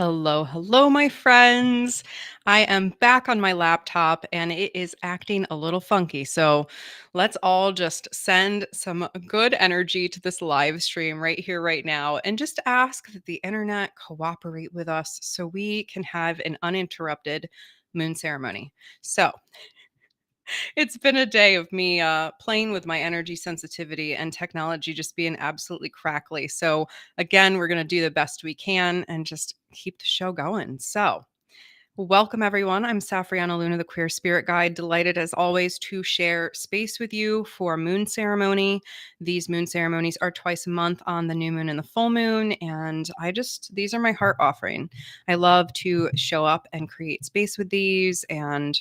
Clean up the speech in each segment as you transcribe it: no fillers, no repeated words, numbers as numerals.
Hello, hello, my friends. I am back on my laptop and it is acting a little funky. So let's all just send some good energy to this live stream right here, right now, and just ask that the internet cooperate with us so we can have an uninterrupted moon ceremony. So it's been a day of me playing with my energy sensitivity and technology just being absolutely crackly. So, again, we're going to do the best we can and just keep the show going. So, welcome everyone. I'm Safrianna Lughna, the Queer Spirit Guide. Delighted as always to share space with you for moon ceremony. These moon ceremonies are twice a month on the new moon and the full moon. And these are my heart offering. I love to show up and create space with these and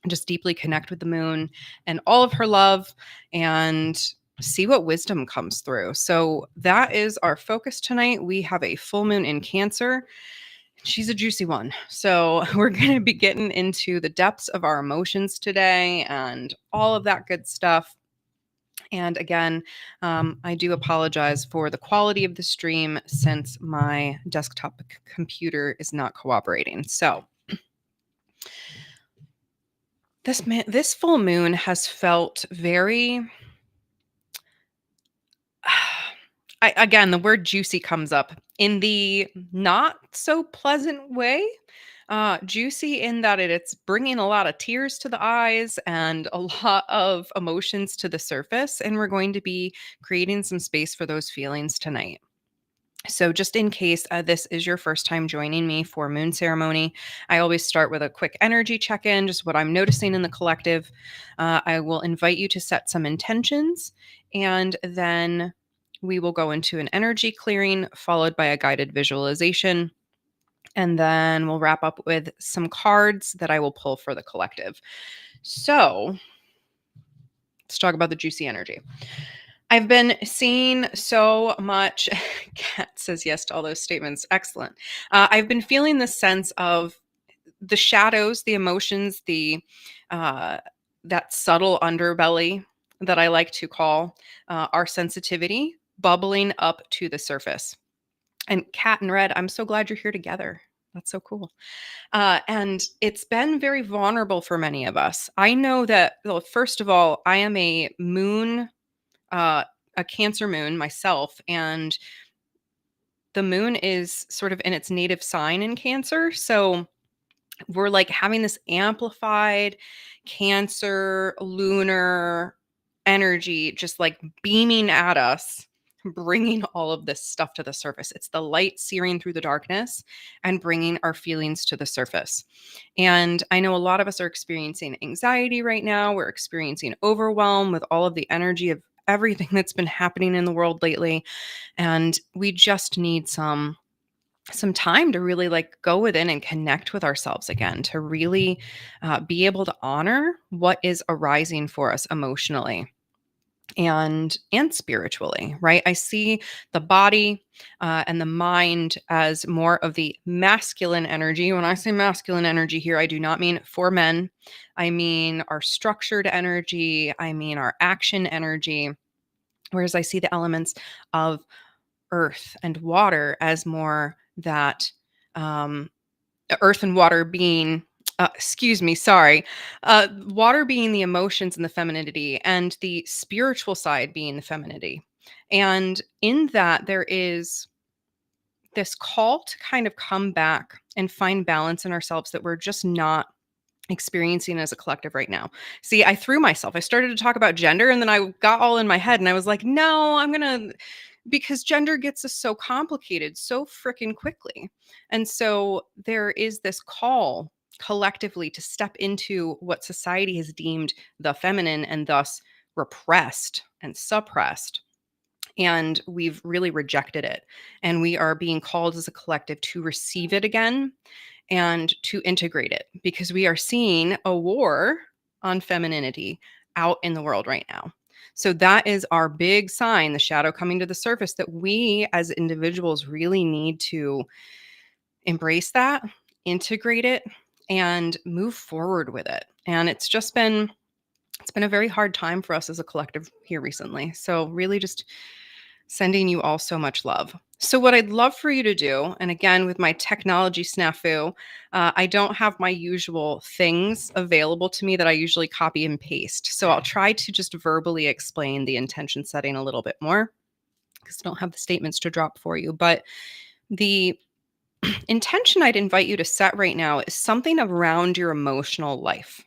just deeply connect with the moon and all of her love and see what wisdom comes through. So that is our focus tonight. We have a full moon in Cancer. She's a juicy one. So we're going to be getting into the depths of our emotions today and all of that good stuff. And again, I do apologize for the quality of the stream since my desktop computer is not cooperating. So this full moon has felt very again, the word juicy comes up in the not so pleasant way. Juicy in that it's bringing a lot of tears to the eyes and a lot of emotions to the surface. And we're going to be creating some space for those feelings tonight. So, just in case this is your first time joining me for moon ceremony, I always start with a quick energy check in, just what I'm noticing in the collective. I will invite you to set some intentions, and then we will go into an energy clearing followed by a guided visualization. And then we'll wrap up with some cards that I will pull for the collective. So, let's talk about the juicy energy. I've been seeing so much. Kat says yes to all those statements. Excellent. I've been feeling the sense of the shadows, the emotions, the that subtle underbelly that I like to call our sensitivity bubbling up to the surface. And Kat and Red, I'm so glad you're here together. That's so cool. And it's been very vulnerable for many of us. I know that, well, first of all, I am uh, a Cancer moon myself, and the moon is sort of in its native sign in Cancer. So we're like having this amplified Cancer lunar energy just like beaming at us, bringing all of this stuff to the surface. It's the light searing through the darkness and bringing our feelings to the surface. And I know a lot of us are experiencing anxiety right now. We're experiencing overwhelm with all of the energy of everything that's been happening in the world lately. And we just need some time to really like go within and connect with ourselves again, to really be able to honor what is arising for us emotionally and spiritually, right? I see the body and the mind as more of the masculine energy. When I say masculine energy here, I do not mean for men. I mean our structured energy. I mean our action energy. Whereas I see the elements of earth and water as more that um, earth and water being water being the emotions and the femininity, and the spiritual side being the femininity. And in that, there is this call to kind of come back and find balance in ourselves that we're just not experiencing as a collective right now. See, I threw myself. I started to talk about gender and then I got all in my head and I was like, no, because gender gets us so complicated so freaking quickly. And so there is this call collectively to step into what society has deemed the feminine and thus repressed and suppressed. And we've really rejected it. And we are being called as a collective to receive it again and to integrate it, because we are seeing a war on femininity out in the world right now. So that is our big sign, the shadow coming to the surface, that we as individuals really need to embrace that, integrate it, and move forward with it. And it's been a very hard time for us as a collective here recently. So really just Sending you all so much love. So, what I'd love for you to do, and again, with my technology snafu, I don't have my usual things available to me that I usually copy and paste. So, I'll try to just verbally explain the intention setting a little bit more because I don't have the statements to drop for you. But the intention I'd invite you to set right now is something around your emotional life,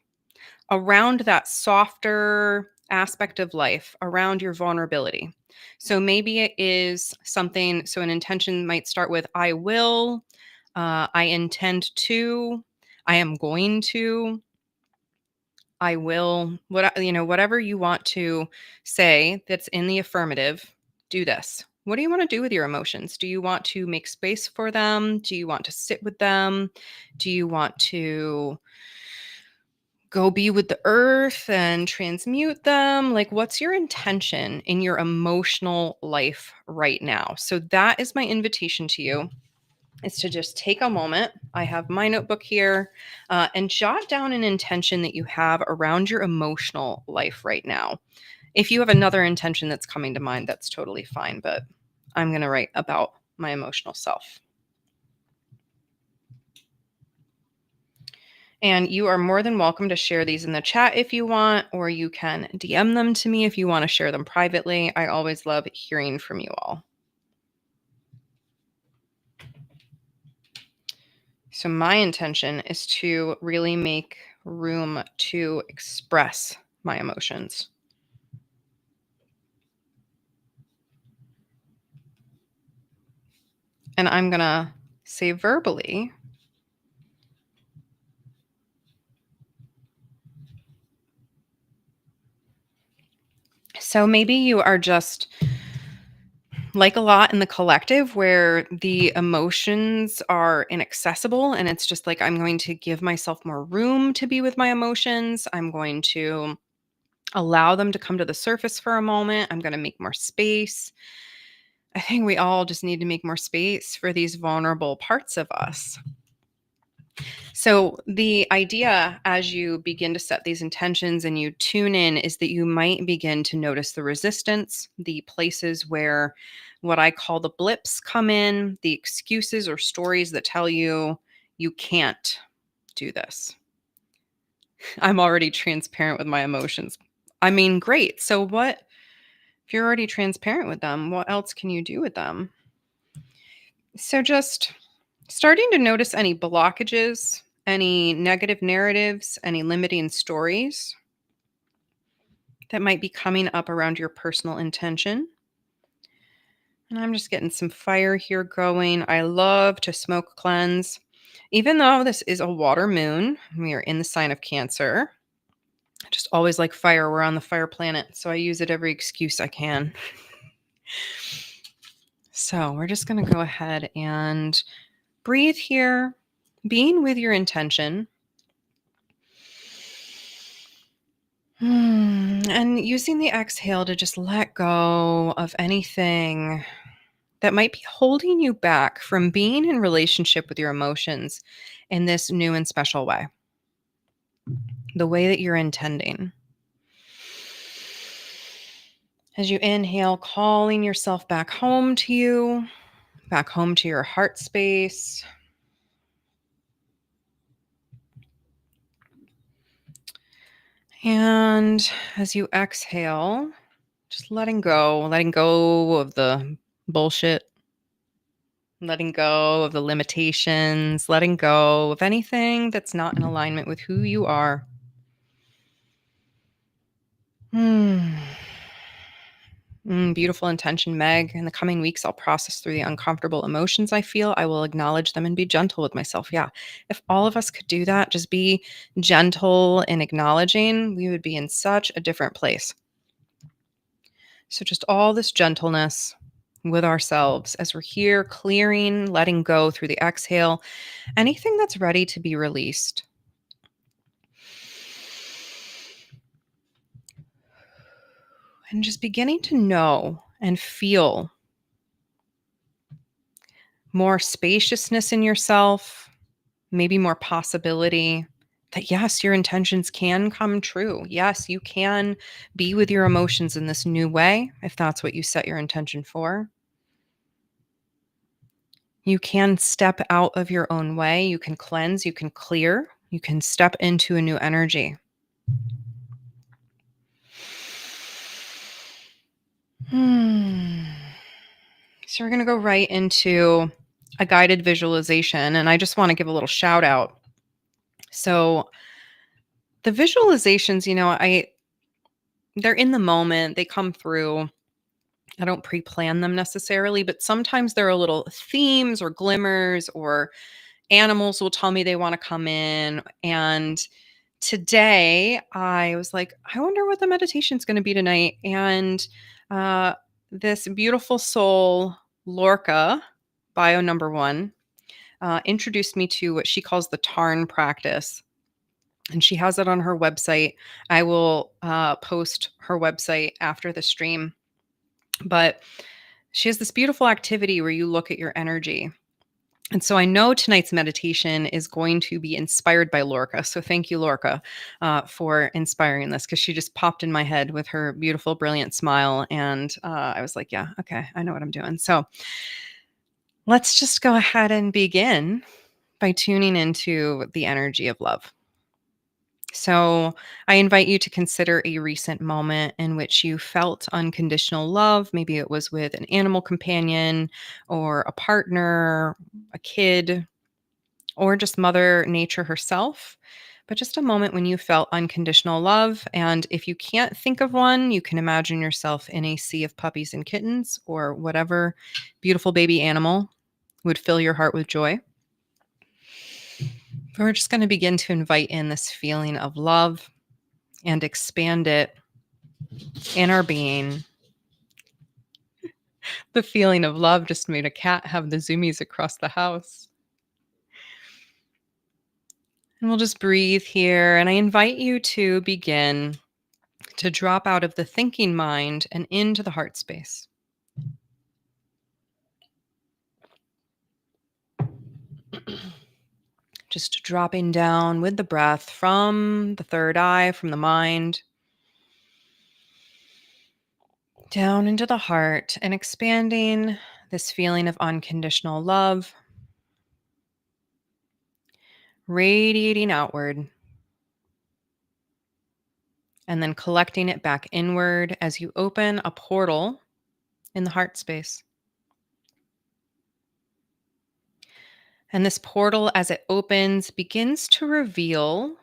around that softer aspect of life, around your vulnerability. So maybe it is something, so an intention might start with I will, I intend to, I am going to, I will, whatever you want to say that's in the affirmative, do this. What do you want to do with your emotions? Do you want to make space for them? Do you want to sit with them? Do you want to go be with the earth and transmute them? Like, what's your intention in your emotional life right now? So, that is my invitation to you is to just take a moment. I have my notebook here and jot down an intention that you have around your emotional life right now. If you have another intention that's coming to mind, that's totally fine. But I'm going to write about my emotional self. And you are more than welcome to share these in the chat if you want, or you can DM them to me if you want to share them privately. I always love hearing from you all. So, my intention is to really make room to express my emotions. And I'm going to say verbally, so maybe you are just like a lot in the collective where the emotions are inaccessible and it's just like I'm going to give myself more room to be with my emotions. I'm going to allow them to come to the surface for a moment. I'm going to make more space. I think we all just need to make more space for these vulnerable parts of us. So, the idea as you begin to set these intentions and you tune in is that you might begin to notice the resistance, the places where what I call the blips come in, the excuses or stories that tell you you can't do this. I'm already transparent with my emotions. I mean, great. So, what if you're already transparent with them? What else can you do with them? So, just starting to notice any blockages, any negative narratives, any limiting stories that might be coming up around your personal intention. And I'm just getting some fire here going. I love to smoke cleanse. Even though this is a water moon, we are in the sign of Cancer. I just always like fire. We're on the fire planet. So I use it every excuse I can. So we're just going to go ahead and breathe here, being with your intention. And using the exhale to just let go of anything that might be holding you back from being in relationship with your emotions in this new and special way, the way that you're intending. As you inhale, calling yourself back home to you, back home to your heart space. And as you exhale, just letting go of the bullshit, letting go of the limitations, letting go of anything that's not in alignment with who you are. Beautiful intention, Meg. In the coming weeks, I'll process through the uncomfortable emotions I feel. I will acknowledge them and be gentle with myself. Yeah. If all of us could do that, just be gentle in acknowledging, we would be in such a different place. So, just all this gentleness with ourselves as we're here, clearing, letting go through the exhale, anything that's ready to be released. And just beginning to know and feel more spaciousness in yourself, maybe more possibility, that yes, your intentions can come true. Yes, you can be with your emotions in this new way if that's what you set your intention for. You can step out of your own way. You can cleanse, you can clear, you can step into a new energy. Hmm. So we're going to go right into a guided visualization. And I just want to give a little shout out. So the visualizations, they're in the moment, they come through. I don't pre-plan them necessarily, but sometimes there are little themes or glimmers or animals will tell me they want to come in. And today I was like, I wonder what the meditation's going to be tonight. And uh, this beautiful soul, Lorca, bio number one, introduced me to what she calls the Tarn practice. And she has it on her website. I will post her website after the stream. But she has this beautiful activity where you look at your energy. And so I know tonight's meditation is going to be inspired by Lorca. So thank you, Lorca, for inspiring this because she just popped in my head with her beautiful, brilliant smile. And I was like, yeah, okay, I know what I'm doing. So let's just go ahead and begin by tuning into the energy of love. So, I invite you to consider a recent moment in which you felt unconditional love. Maybe it was with an animal companion or a partner, a kid, or just Mother Nature herself. But just a moment when you felt unconditional love. And if you can't think of one, you can imagine yourself in a sea of puppies and kittens or whatever beautiful baby animal would fill your heart with joy. We're just going to begin to invite in this feeling of love and expand it in our being. The feeling of love just made a cat have the zoomies across the house. And we'll just breathe here. And I invite you to begin to drop out of the thinking mind and into the heart space. Just dropping down with the breath from the third eye, from the mind, down into the heart and expanding this feeling of unconditional love, radiating outward, and then collecting it back inward as you open a portal in the heart space. And this portal, as it opens, begins to reveal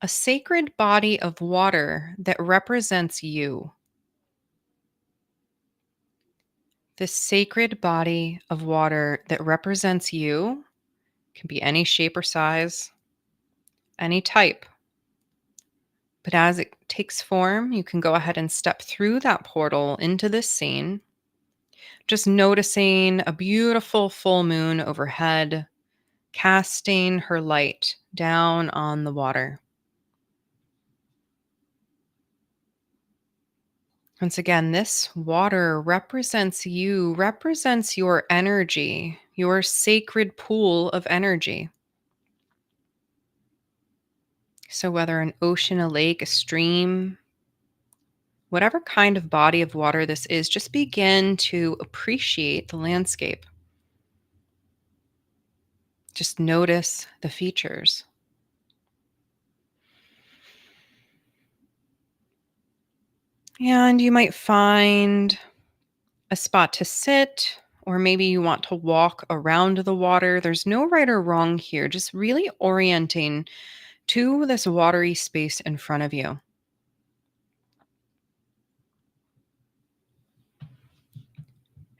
a sacred body of water that represents you. This sacred body of water that represents you can be any shape or size, any type. But as it takes form, you can go ahead and step through that portal into this scene, just noticing a beautiful full moon overhead, casting her light down on the water. Once again, this water represents you, represents your energy, your sacred pool of energy. So, whether an ocean, a lake, a stream, whatever kind of body of water this is, just begin to appreciate the landscape. Just notice the features. And you might find a spot to sit, or maybe you want to walk around the water. There's no right or wrong here, just really orienting to this watery space in front of you.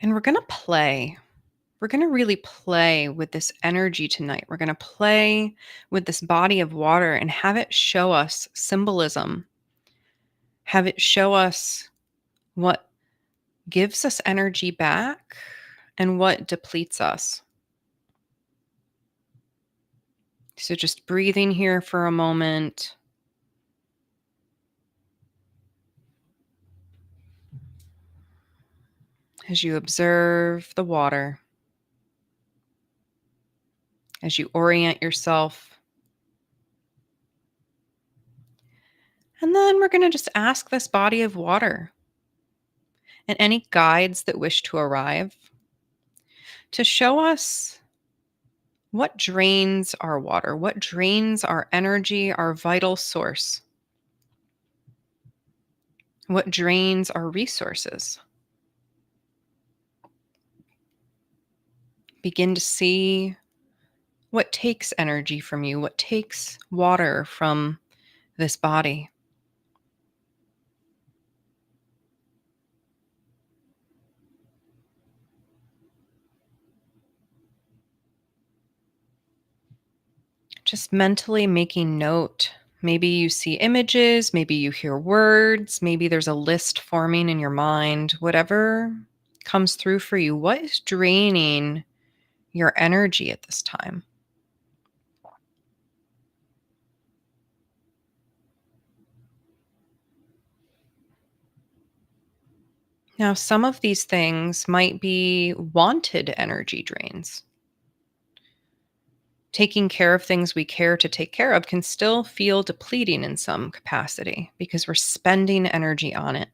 And we're going to play. We're going to really play with this energy tonight. We're going to play with this body of water and have it show us symbolism, have it show us what gives us energy back and what depletes us. So just breathing here for a moment. As you observe the water, as you orient yourself And then we're going to just ask this body of water and any guides that wish to arrive to show us what drains our water, what drains our energy, our vital source, what drains our resources. Begin to see what takes energy from you, what takes water from this body. Just mentally making note. Maybe you see images, maybe you hear words, maybe there's a list forming in your mind, whatever comes through for you. What is draining your energy at this time? Now, some of these things might be wanted energy drains. Taking care of things we care to take care of can still feel depleting in some capacity because we're spending energy on it.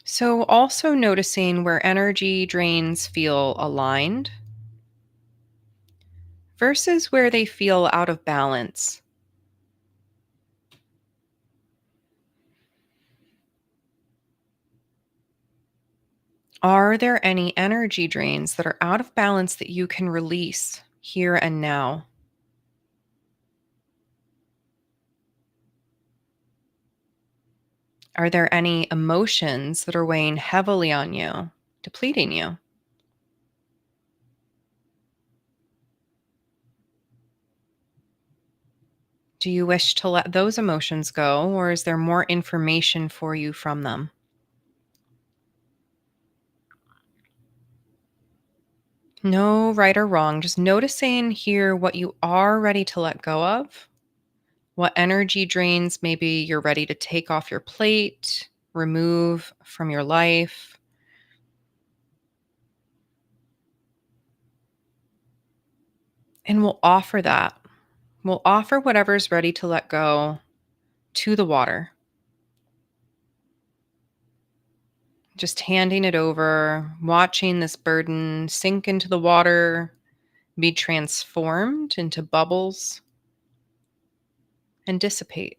So, also noticing where energy drains feel aligned versus where they feel out of balance. Are there any energy drains that are out of balance that you can release here and now? Are there any emotions that are weighing heavily on you, depleting you? Do you wish to let those emotions go, or is there more information for you from them? No right or wrong, just noticing here what you are ready to let go of, what energy drains maybe you're ready to take off your plate, remove from your life, and we'll offer that. We'll offer whatever's ready to let go to the water, just handing it over, watching this burden sink into the water, be transformed into bubbles, and dissipate.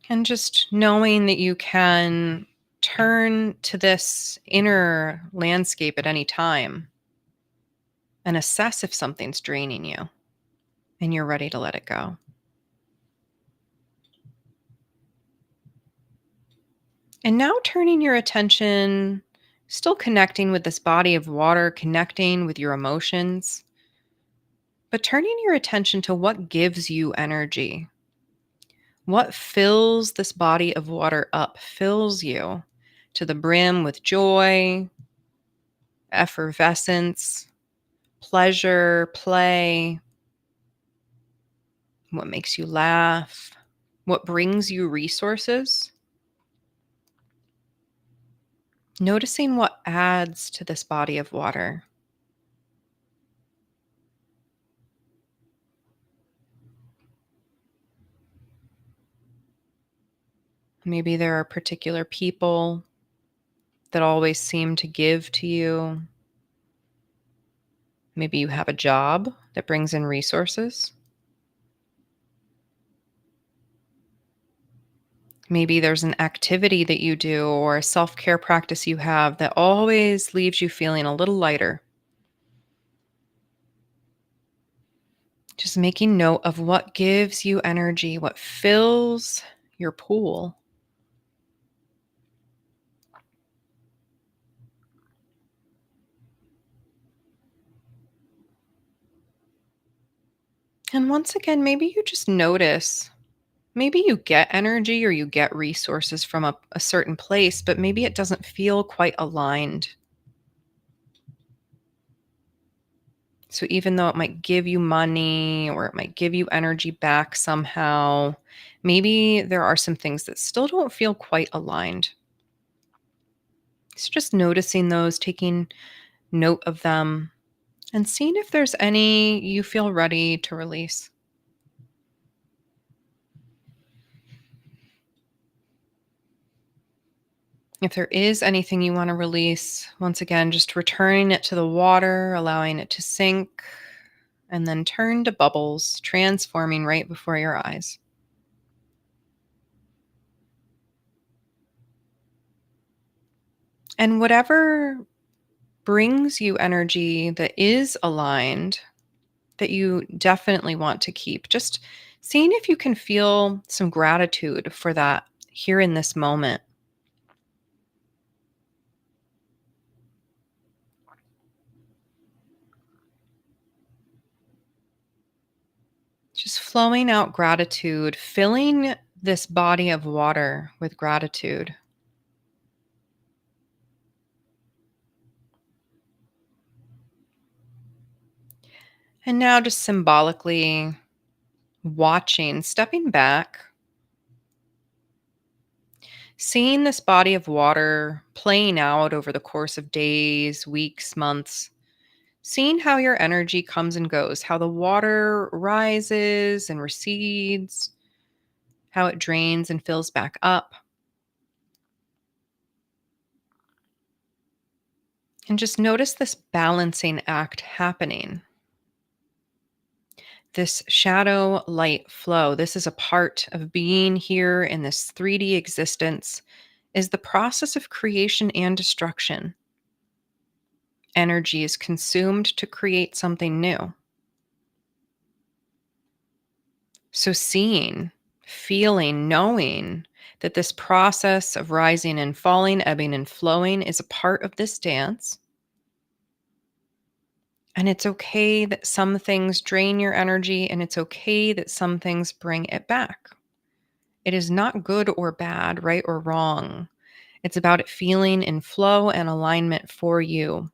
And just knowing that you can turn to this inner landscape at any time and assess if something's draining you and you're ready to let it go. And now turning your attention, still connecting with this body of water, connecting with your emotions, but turning your attention to what gives you energy. What fills this body of water up, fills you to the brim with joy, effervescence, pleasure, play, what makes you laugh, what brings you resources. Noticing what adds to this body of water. Maybe there are particular people that always seem to give to you. Maybe you have a job that brings in resources. Maybe there's an activity that you do or a self care practice you have that always leaves you feeling a little lighter. Just making note of what gives you energy, what fills your pool. And once again, maybe you just notice. Maybe you get energy or you get resources from a certain place, but maybe it doesn't feel quite aligned. So even though it might give you money or it might give you energy back somehow, maybe there are some things that still don't feel quite aligned. So just noticing those, taking note of them, and seeing if there's any you feel ready to release. If there is anything you want to release, once again, just returning it to the water, allowing it to sink, and then turn to bubbles, transforming right before your eyes. And whatever brings you energy that is aligned, that you definitely want to keep, just seeing if you can feel some gratitude for that here in this moment. Just flowing out gratitude, filling this body of water with gratitude. And now, just symbolically watching, stepping back, seeing this body of water playing out over the course of days, weeks, months, seeing how your energy comes and goes, how the water rises and recedes, how it drains and fills back up. And just notice this balancing act happening. This shadow light flow, this is a part of being here in this 3D existence, is the process of creation and destruction. Energy is consumed to create something new. So, seeing, feeling, knowing that this process of rising and falling, ebbing and flowing is a part of this dance. And it's okay that some things drain your energy, and it's okay that some things bring it back. It is not good or bad, right or wrong. It's about it feeling in flow and alignment for you.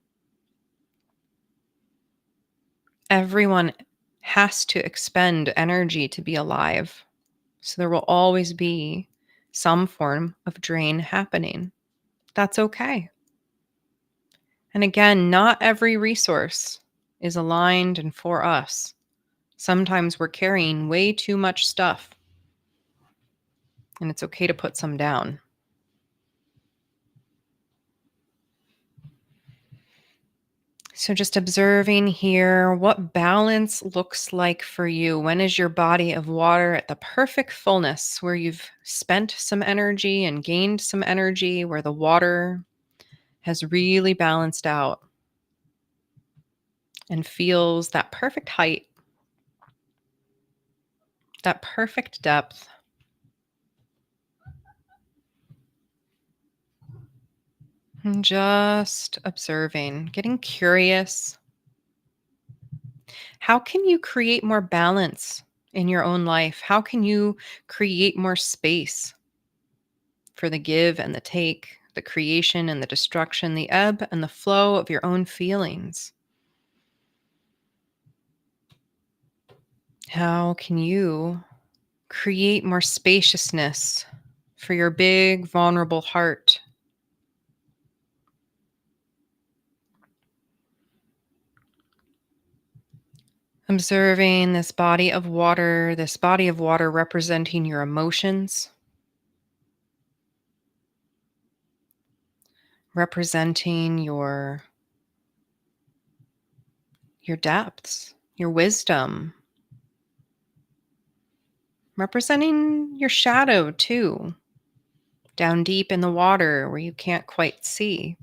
Everyone has to expend energy to be alive. So there will always be some form of drain happening. That's okay. And again, not every resource is aligned and for us. Sometimes we're carrying way too much stuff, and it's okay to put some down. So, just observing here what balance looks like for you. When is your body of water at the perfect fullness where you've spent some energy and gained some energy, where the water has really balanced out and feels that perfect height, that perfect depth? And just observing, getting curious. How can you create more balance in your own life? How can you create more space for the give and the take, the creation and the destruction, the ebb and the flow of your own feelings? How can you create more spaciousness for your big, vulnerable heart? Observing this body of water representing your emotions, representing your depths, your wisdom, representing your shadow too, down deep in the water where you can't quite see.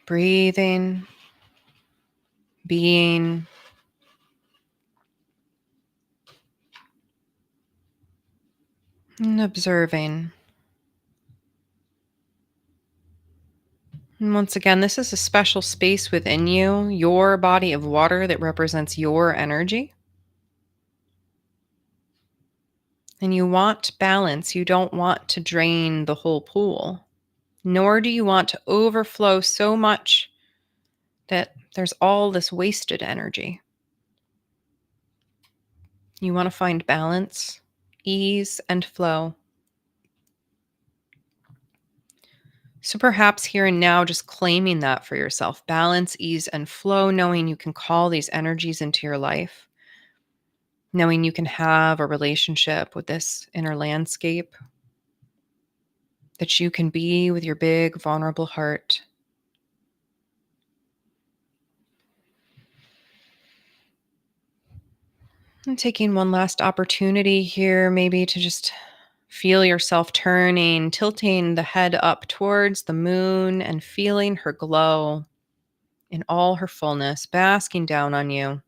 Breathing, being, and observing. And once again, this is a special space within you, your body of water that represents your energy. And you want balance. You don't want to drain the whole pool, nor do you want to overflow so much that there's all this wasted energy. You want to find balance, ease, and flow. So perhaps here and now, just claiming that for yourself, balance, ease, and flow, knowing you can call these energies into your life, knowing you can have a relationship with this inner landscape, that you can be with your big, vulnerable heart. And taking one last opportunity here, maybe to just feel yourself turning, tilting the head up towards the moon and feeling her glow in all her fullness, basking down on you,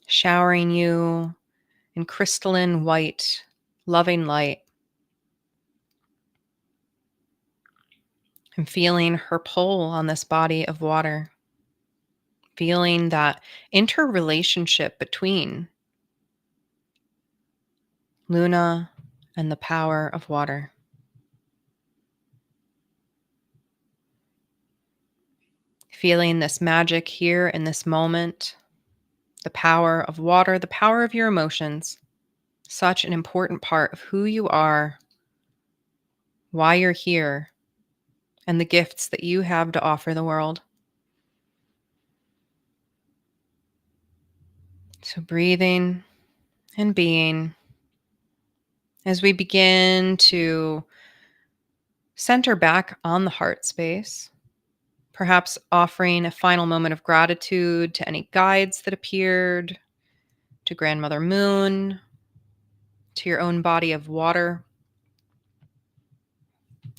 showering you in crystalline white, loving light, and feeling her pull on this body of water, feeling that interrelationship between Luna and the power of water. Feeling this magic here in this moment, the power of water, the power of your emotions, such an important part of who you are, why you're here, and the gifts that you have to offer the world. So, breathing and being as we begin to center back on the heart space, perhaps offering a final moment of gratitude to any guides that appeared, to Grandmother Moon, to your own body of water,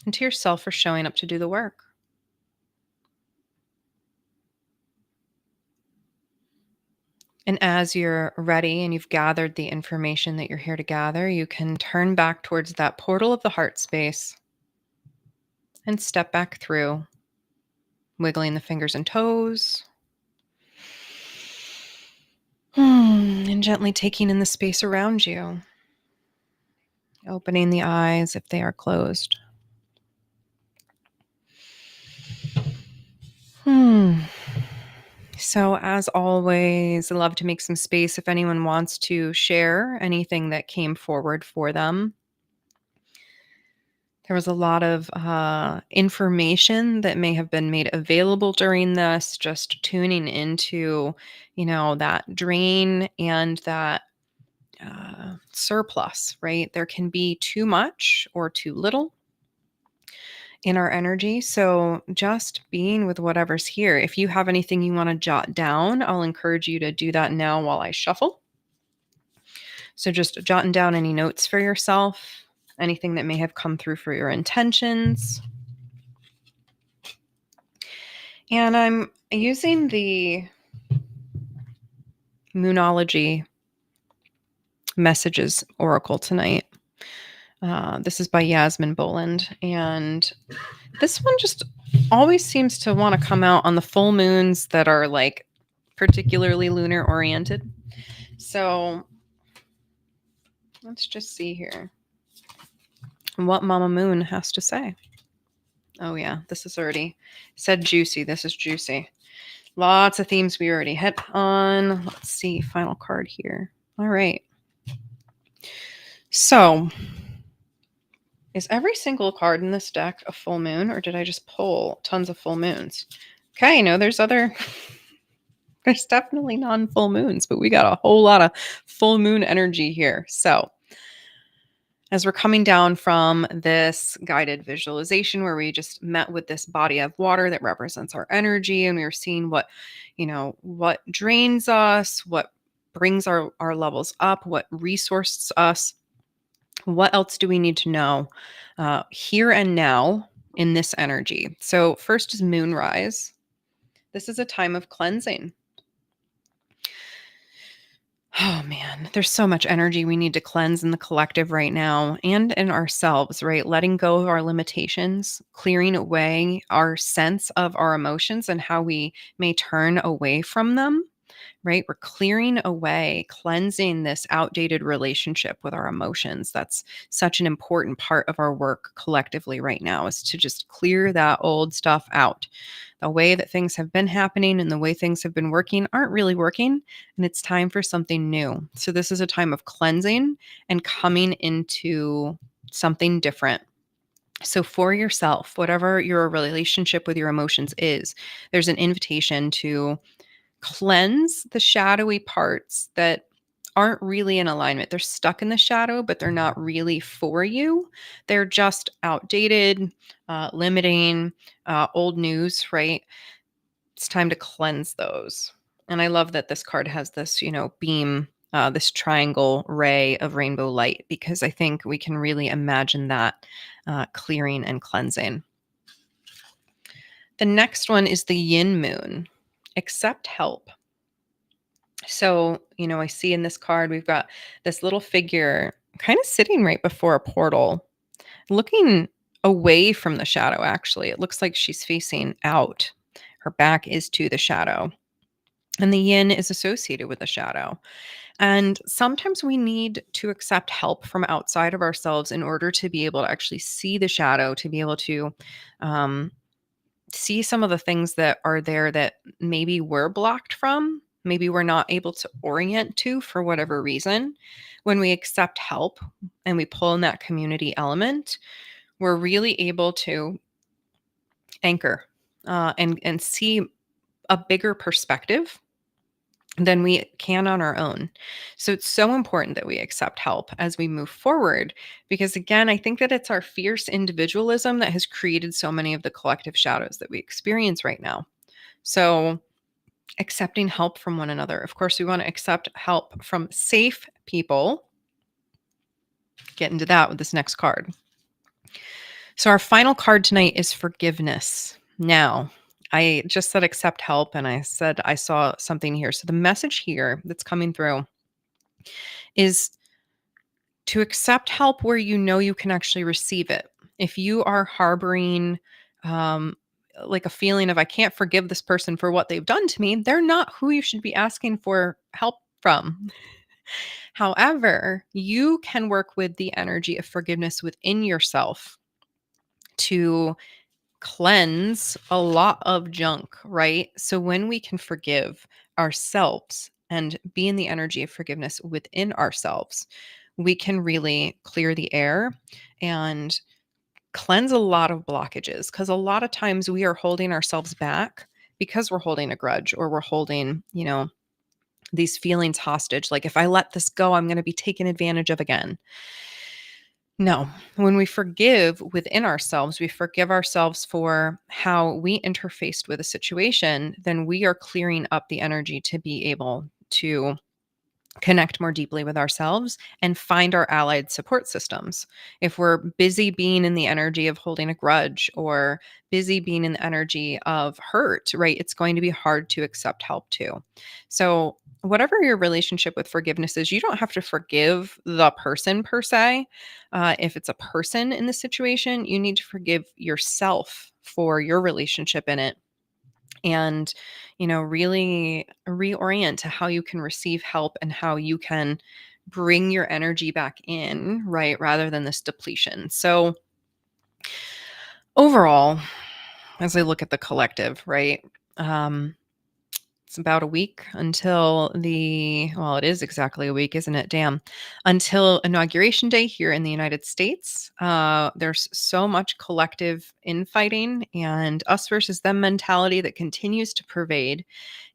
and to yourself for showing up to do the work. And as you're ready and you've gathered the information that you're here to gather, you can turn back towards that portal of the heart space and step back through, wiggling the fingers and toes, and gently taking in the space around you, opening the eyes if they are closed. Hmm. So, as always, I love to make some space if anyone wants to share anything that came forward for them. There was a lot of information that may have been made available during this, just tuning into, that drain and that surplus, right? There can be too much or too little in our energy. So just being with whatever's here. If you have anything you want to jot down, I'll encourage you to do that now while I shuffle. So just jotting down any notes for yourself, anything that may have come through for your intentions. And I'm using the Moonology Messages Oracle tonight. This is by Yasmin Boland. And this one just always seems to want to come out on the full moons that are like particularly lunar oriented. So let's just see here what Mama Moon has to say. Oh, yeah, this is already said juicy. This is juicy. Lots of themes we already hit on. Let's see, final card here. All right. So, is every single card in this deck a full moon, or did I just pull tons of full moons? Okay, no, there's definitely non-full moons, but we got a whole lot of full moon energy here. So, as we're coming down from this guided visualization where we just met with this body of water that represents our energy, and we were seeing what drains us, what brings our levels up, what resources us, what else do we need to know here and now in this energy. So first is moonrise. This is a time of cleansing. Oh man, there's so much energy we need to cleanse in the collective right now and in ourselves, right? Letting go of our limitations, clearing away our sense of our emotions and how we may turn away from them, right? We're clearing away, cleansing this outdated relationship with our emotions. That's such an important part of our work collectively right now, is to just clear that old stuff out. The way that things have been happening and the way things have been working aren't really working, and it's time for something new. So this is a time of cleansing and coming into something different. So, for yourself, whatever your relationship with your emotions is, there's an invitation to cleanse the shadowy parts that aren't really in alignment. They're stuck in the shadow, but they're not really for you. They're just outdated, limiting, old news, right? It's time to cleanse those. And I love that this card has this, beam, this triangle ray of rainbow light, because I think we can really imagine that clearing and cleansing. The next one is the yin moon. Accept help. So, I see in this card, we've got this little figure kind of sitting right before a portal, looking away from the shadow, actually. It looks like she's facing out. Her back is to the shadow. And the yin is associated with the shadow. And sometimes we need to accept help from outside of ourselves in order to be able to actually see the shadow, to be able to um, see some of the things that are there that maybe we're blocked from, maybe we're not able to orient to for whatever reason. When we accept help and we pull in that community element, we're really able to anchor and see a bigger perspective than we can on our own. So it's so important that we accept help as we move forward, because again, I think that it's our fierce individualism that has created so many of the collective shadows that we experience right now. So accepting help from one another. Of course, we want to accept help from safe people. Get into that with this next card. So our final card tonight is forgiveness. Now, I just said accept help, and I said I saw something here. So the message here that's coming through is to accept help where you know you can actually receive it. If you are harboring um, like a feeling of, I can't forgive this person for what they've done to me, they're not who you should be asking for help from. However, you can work with the energy of forgiveness within yourself to cleanse a lot of junk, right? So when we can forgive ourselves and be in the energy of forgiveness within ourselves, we can really clear the air and cleanse a lot of blockages, because a lot of times we are holding ourselves back because we're holding a grudge, or we're holding, these feelings hostage. Like, if I let this go, I'm going to be taken advantage of again. No, when we forgive within ourselves, we forgive ourselves for how we interfaced with a situation, then we are clearing up the energy to be able to connect more deeply with ourselves and find our allied support systems. If we're busy being in the energy of holding a grudge, or busy being in the energy of hurt, right, it's going to be hard to accept help too. So, whatever your relationship with forgiveness is, you don't have to forgive the person per se. If it's a person in the situation, you need to forgive yourself for your relationship in it, and really reorient to how you can receive help and how you can bring your energy back in, right, rather than this depletion. So overall, as I look at the collective, right, um it's about a week until it is exactly a week, isn't it? Damn. Until Inauguration Day here in the United States. There's so much collective infighting and us versus them mentality that continues to pervade.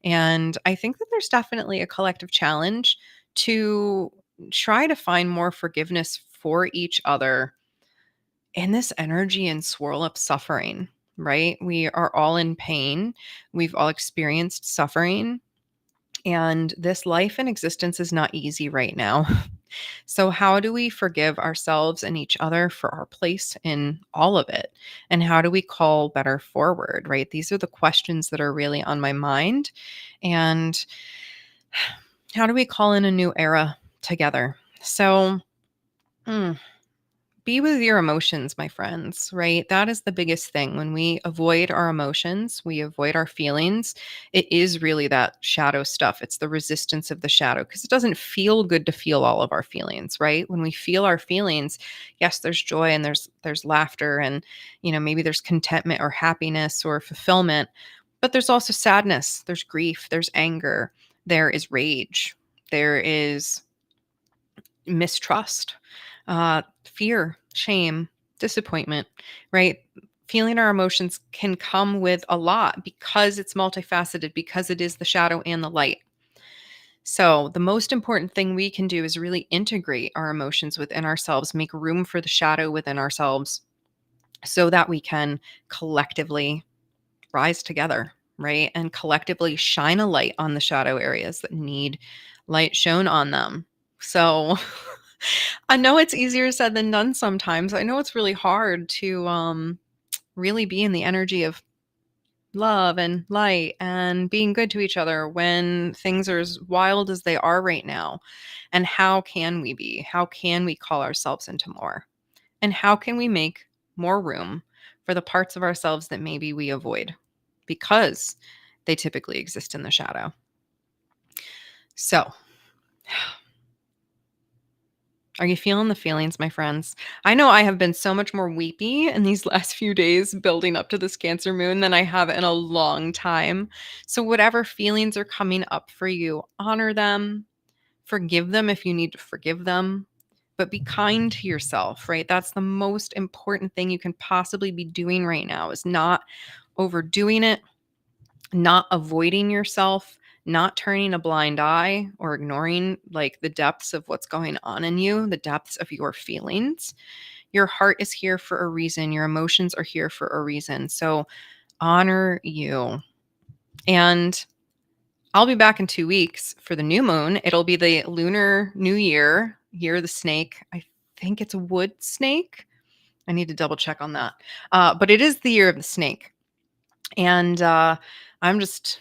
And I think that there's definitely a collective challenge to try to find more forgiveness for each other in this energy and swirl of suffering, right? We are all in pain. We've all experienced suffering. And this life and existence is not easy right now. So, how do we forgive ourselves and each other for our place in all of it? And how do we call better forward, right? These are the questions that are really on my mind. And how do we call in a new era together? So, mm, be with your emotions, my friends, right? That is the biggest thing. When we avoid our emotions, we avoid our feelings. It is really that shadow stuff. It's the resistance of the shadow, because it doesn't feel good to feel all of our feelings, right? When we feel our feelings, yes, there's joy and there's laughter, and maybe there's contentment or happiness or fulfillment, but there's also sadness, there's grief, there's anger, there is rage, there is mistrust, fear, shame. disappointment, right? Feeling our emotions can come with a lot because it's multifaceted, because it is the shadow and the light. So, the most important thing we can do is really integrate our emotions within ourselves, make room for the shadow within ourselves so that we can collectively rise together, right? And collectively shine a light on the shadow areas that need light shown on them. So, I know it's easier said than done sometimes. I know it's really hard to really be in the energy of love and light and being good to each other when things are as wild as they are right now. And how can we be? How can we call ourselves into more? And how can we make more room for the parts of ourselves that maybe we avoid because they typically exist in the shadow? So, are you feeling the feelings, my friends? I know I have been so much more weepy in these last few days building up to this Cancer moon than I have in a long time. So, whatever feelings are coming up for you, honor them, forgive them if you need to forgive them, but be kind to yourself, right? That's the most important thing you can possibly be doing right now is not overdoing it, not avoiding yourself, not turning a blind eye or ignoring like the depths of what's going on in you, the depths of your feelings. Your heart is here for a reason. Your emotions are here for a reason. So honor you. And I'll be back in 2 weeks for the new moon. It'll be the lunar new year of the snake. I think it's a wood snake. I need to double check on that. But it is the year of the snake. And I'm just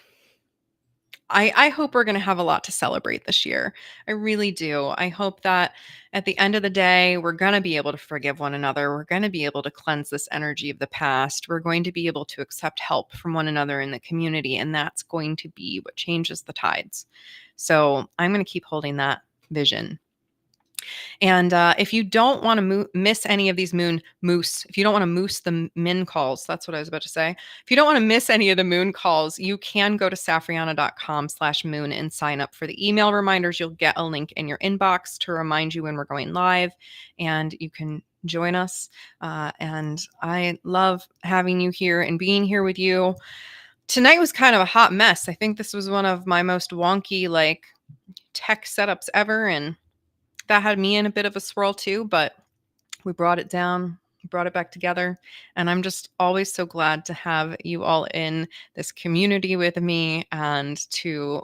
I hope we're going to have a lot to celebrate this year. I really do. I hope that at the end of the day, we're going to be able to forgive one another. We're going to be able to cleanse this energy of the past. We're going to be able to accept help from one another in the community. And that's going to be what changes the tides. So I'm going to keep holding that vision. And if you don't want to miss any of these if you don't want to moose the min calls, that's what I was about to say. If you don't want to miss any of the moon calls, you can go to safrianna.com/moon and sign up for the email reminders. You'll get a link in your inbox to remind you when we're going live, and you can join us. And I love having you here and being here with you. Tonight was kind of a hot mess. I think this was one of my most wonky, like, tech setups ever. And that had me in a bit of a swirl too, but we brought it down, brought it back together. And I'm just always so glad to have you all in this community with me and to,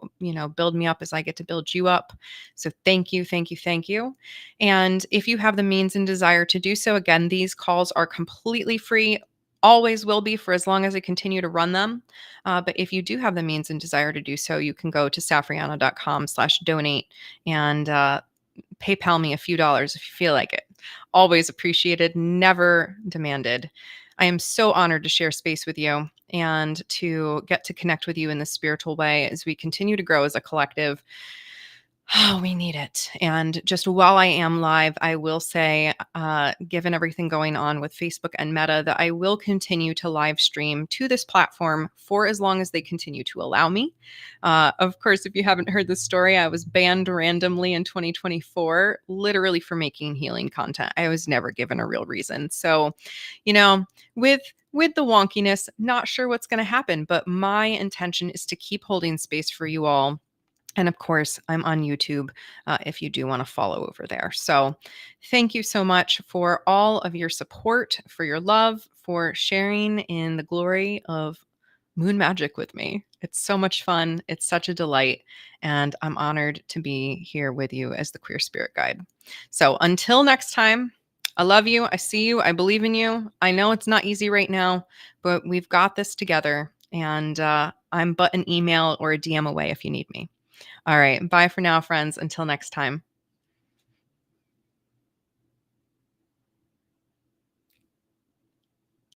build me up as I get to build you up. So thank you, thank you, thank you. And if you have the means and desire to do so, again, these calls are completely free. Always will be for as long as I continue to run them. But if you do have the means and desire to do so, you can go to safrianna.com/donate and PayPal me a few dollars if you feel like it. Always appreciated, never demanded. I am so honored to share space with you and to get to connect with you in this spiritual way as we continue to grow as a collective. Oh, we need it. And just while I am live, I will say, given everything going on with Facebook and Meta, that I will continue to live stream to this platform for as long as they continue to allow me. Of course, if you haven't heard the story, I was banned randomly in 2024, literally for making healing content. I was never given a real reason. So, with the wonkiness, not sure what's going to happen, but my intention is to keep holding space for you all. And of course, I'm on YouTube if you do want to follow over there. So thank you so much for all of your support, for your love, for sharing in the glory of moon magic with me. It's so much fun. It's such a delight. And I'm honored to be here with you as the Queer Spirit Guide. So until next time, I love you. I see you. I believe in you. I know it's not easy right now, but we've got this together. And I'm but an email or a DM away if you need me. All right. Bye for now, friends. Until next time.